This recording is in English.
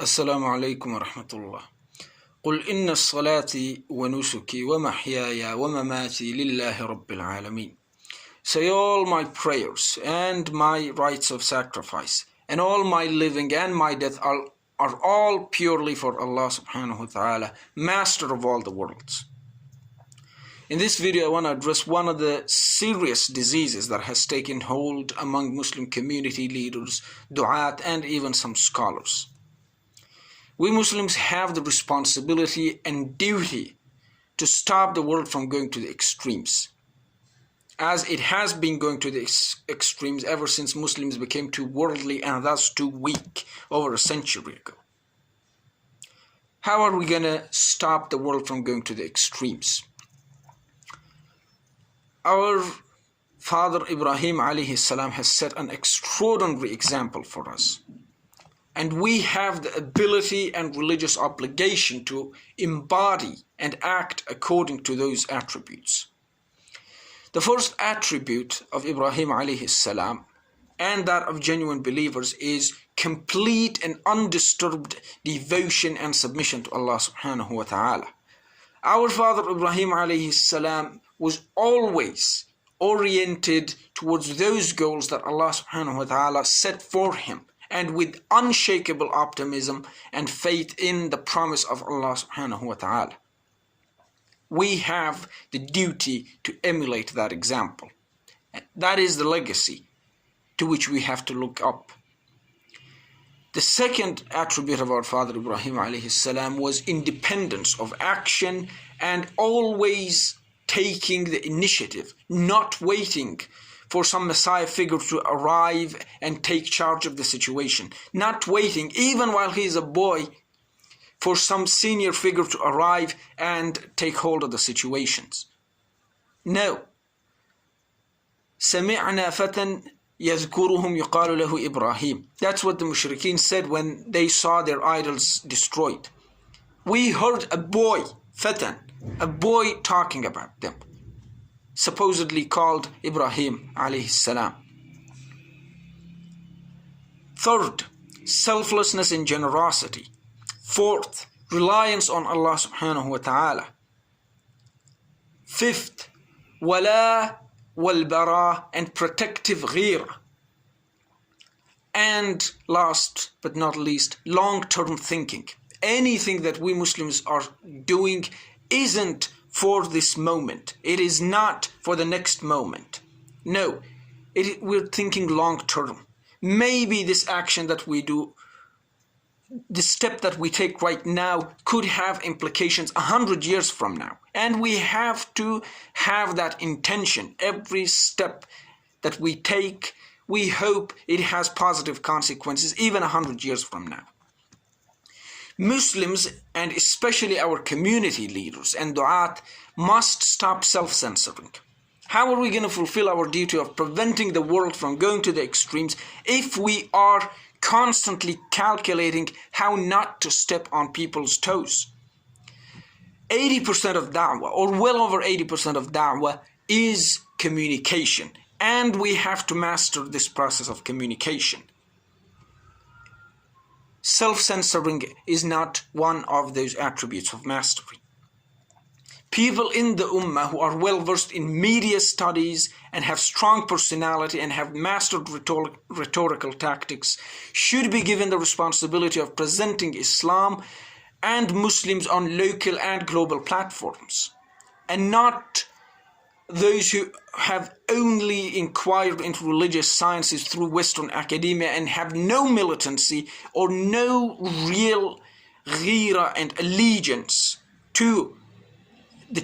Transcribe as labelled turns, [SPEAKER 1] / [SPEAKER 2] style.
[SPEAKER 1] السلام عليكم ورحمة الله. قل إن صلاتي ونسكي ومحياي ومماتي لله رب العالمين. Say all my prayers and my rites of sacrifice and all my living and my death are all purely for Allah subhanahu wa ta'ala, master of all the worlds. In this video I want to address one of the serious diseases that has taken hold among Muslim community leaders, du'at, and even some scholars. We Muslims have the responsibility and duty to stop the world from going to the extremes, as it has been going to the extremes ever since Muslims became too worldly and thus too weak over a century ago. How are we going to stop the world from going to the extremes? Our father Ibrahim alayhi salam has set an extraordinary example for us. And we have the ability and religious obligation to embody and act according to those attributes. The first attribute of Ibrahim alayhi salam and that of genuine believers is complete and undisturbed devotion and submission to Allah subhanahu wa ta'ala. Our father Ibrahim alayhi salam was always oriented towards those goals that Allah subhanahu wa ta'ala set for him, and with unshakable optimism and faith in the promise of Allah subhanahu wa ta'ala. We have the duty to emulate that example. That is the legacy to which we have to look up. The second attribute of our father Ibrahim alayhi salam was independence of action and always taking the initiative, not waiting for some Messiah figure to arrive and take charge of the situation, not waiting even while he is a boy for some senior figure to arrive and take hold of the situations. No. سمعنا فتى يذكرهم يقال له إبراهيم. That's what the mushrikeen said when they saw their idols destroyed. We heard a boy, fatan, a boy talking about them, supposedly called Ibrahim alayhi salam. Third, selflessness and generosity. Fourth, reliance on Allah subhanahu wa ta'ala. Fifth, wala wal bara, and protective ghira. And last but not least, long-term thinking. Anything that we Muslims are doing isn't for this moment. It is not for the next moment. No, we're thinking long term. Maybe this action that we do, the step that we take right now, could have implications 100 years from now. And we have to have that intention. Every step that we take, we hope it has positive consequences even 100 years from now. Muslims, and especially our community leaders and du'at, must stop self-censoring. How are we going to fulfill our duty of preventing the world from going to the extremes if we are constantly calculating how not to step on people's toes? 80% of da'wah, or well over 80% of da'wah, is communication. And we have to master this process of communication. Self-censoring is not one of those attributes of mastery. People in the ummah who are well versed in media studies and have strong personality and have mastered rhetorical tactics should be given the responsibility of presenting Islam and Muslims on local and global platforms, and not those who have only inquired into religious sciences through Western academia and have no militancy or no real ghira and allegiance to the